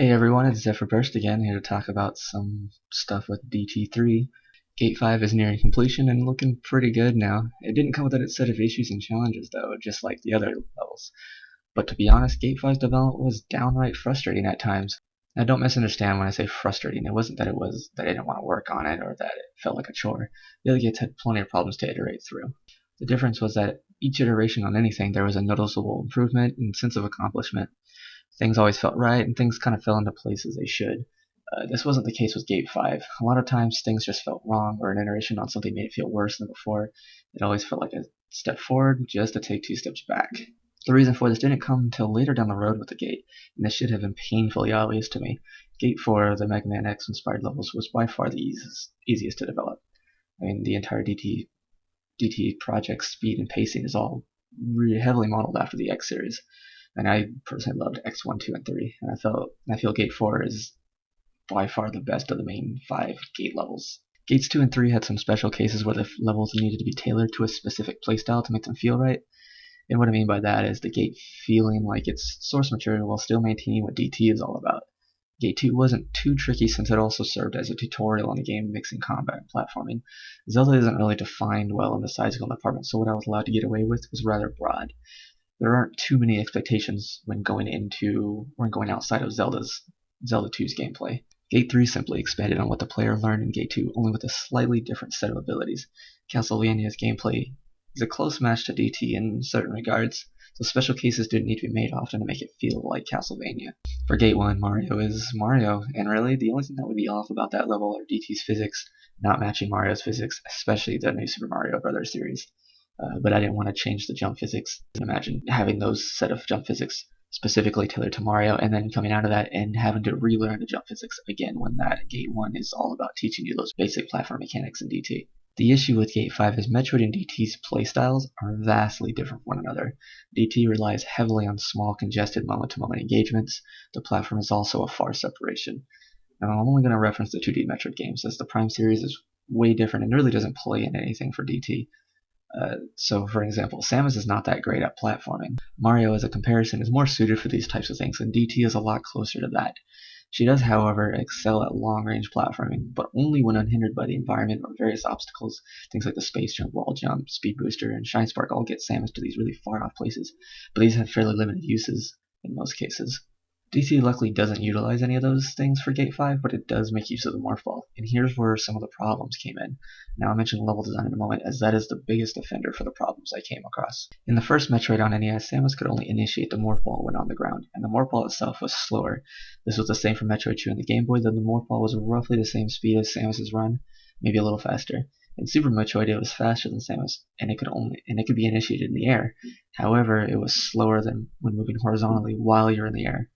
Hey everyone, it's Zephyr Burst again, here to talk about some stuff with DT3. Gate 5 is nearing completion and looking pretty good now. It didn't come with a set of issues and challenges though, just like the other levels. But to be honest, Gate 5's development was downright frustrating at times. Now don't misunderstand when I say frustrating, it wasn't that I didn't want to work on it or that it felt like a chore. The other gates had plenty of problems to iterate through. The difference was that each iteration on anything there was a noticeable improvement and sense of accomplishment. Things always felt right, and things kind of fell into places they should. This wasn't the case with Gate 5. A lot of times things just felt wrong, or an iteration on something made it feel worse than before. It always felt like a step forward just to take two steps back. The reason for this didn't come until later down the road with the Gate, and this should have been painfully obvious to me. Gate 4, the Mega Man X inspired levels, was by far the easiest to develop. I mean, the entire DT project's speed and pacing is all really heavily modeled after the X series. And I personally loved X1, 2, and 3. And I feel Gate 4 is by far the best of the main 5 gate levels. Gates 2 and 3 had some special cases where the levels needed to be tailored to a specific playstyle to make them feel right. And what I mean by that is the gate feeling like it's source material while still maintaining what DT is all about. Gate 2 wasn't too tricky since it also served as a tutorial on the game mixing combat and platforming. Zelda isn't really defined well in the side-scrolling department, so what I was allowed to get away with was rather broad. There aren't too many expectations when going outside of Zelda 2's gameplay. Gate 3 simply expanded on what the player learned in Gate 2, only with a slightly different set of abilities. Castlevania's gameplay is a close match to DT in certain regards, so special cases didn't need to be made often to make it feel like Castlevania. For Gate 1, Mario is Mario, and really the only thing that would be off about that level are DT's physics not matching Mario's physics, especially the new Super Mario Bros. Series. But I didn't want to change the jump physics. Imagine having those set of jump physics specifically tailored to Mario and then coming out of that and having to relearn the jump physics again when that Gate 1 is all about teaching you those basic platform mechanics in DT. The issue with Gate 5 is Metroid and DT's playstyles are vastly different from one another. DT relies heavily on small, congested moment-to-moment engagements. The platform is also a far separation. Now, I'm only going to reference the 2D Metroid games, as the Prime series is way different and really doesn't play in anything for DT. So, for example, Samus is not that great at platforming. Mario, as a comparison, is more suited for these types of things, and DT is a lot closer to that. She does, however, excel at long-range platforming, but only when unhindered by the environment or various obstacles. Things like the space jump, wall jump, speed booster, and shine spark all get Samus to these really far-off places, but these have fairly limited uses in most cases. DC luckily doesn't utilize any of those things for Gate 5, but it does make use of the Morph Ball, and here's where some of the problems came in. Now I'll mention level design in a moment, as that is the biggest offender for the problems I came across. In the first Metroid on NES, Samus could only initiate the Morph Ball when on the ground, and the Morph Ball itself was slower. This was the same for Metroid 2 and the Game Boy, though the Morph Ball was roughly the same speed as Samus's run, maybe a little faster. In Super Metroid, it was faster than Samus, and it could be initiated in the air. However, it was slower than when moving horizontally while you're in the air.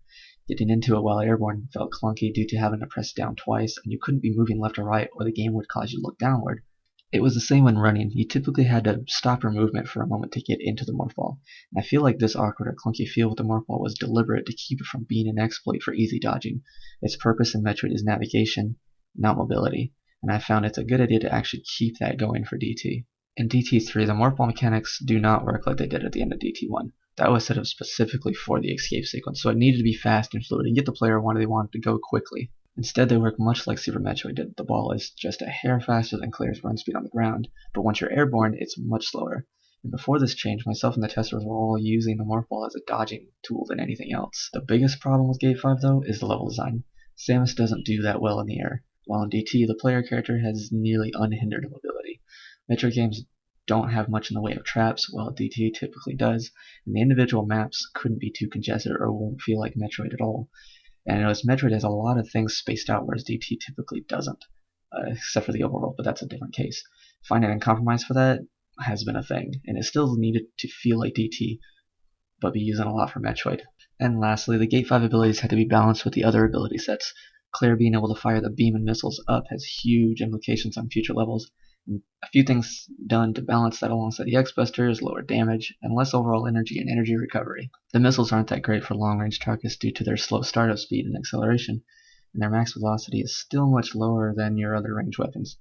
Getting into it while airborne felt clunky due to having to press down twice, and you couldn't be moving left or right or the game would cause you to look downward. It was the same when running. You typically had to stop your movement for a moment to get into the Morph Ball, and I feel like this awkward or clunky feel with the Morph Ball was deliberate to keep it from being an exploit for easy dodging. Its purpose in Metroid is navigation, not mobility, and I found it's a good idea to actually keep that going for DT. In DT3, the Morph Ball mechanics do not work like they did at the end of DT1. That was set up specifically for the escape sequence, so it needed to be fast and fluid and get the player where they wanted to go quickly. Instead, they work much like Super Metroid did. The ball is just a hair faster than Claire's run speed on the ground, but once you're airborne, it's much slower. And before this change, myself and the testers were all using the Morph Ball as a dodging tool than anything else. The biggest problem with Gate 5, though, is the level design. Samus doesn't do that well in the air, while in DT, the player character has nearly unhindered mobility. Metroid games don't have much in the way of traps, while DT typically does, and the individual maps couldn't be too congested or won't feel like Metroid at all. And I notice Metroid has a lot of things spaced out, whereas DT typically doesn't, except for the overworld, but that's a different case. Finding a compromise for that has been a thing, and it still needed to feel like DT, but be using a lot for Metroid. And lastly, the Gate 5 abilities had to be balanced with the other ability sets. Claire being able to fire the beam and missiles up has huge implications on future levels, and a few things done to balance that alongside the X-Busters, lower damage, and less overall energy and energy recovery. The missiles aren't that great for long-range targets due to their slow startup speed and acceleration, and their max velocity is still much lower than your other range weapons.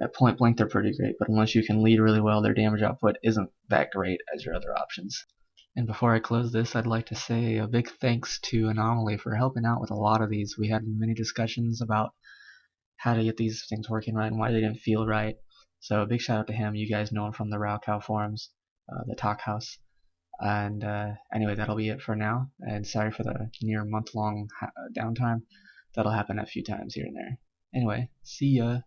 At point blank they're pretty great, but unless you can lead really well, their damage output isn't that great as your other options. And before I close this, I'd like to say a big thanks to Anomaly for helping out with a lot of these. We had many discussions about how to get these things working right and why they didn't feel right. So a big shout out to him. You guys know him from the Raocow forums, the Talk House. And anyway, that'll be it for now. And sorry for the near month-long downtime. That'll happen a few times here and there. Anyway, see ya.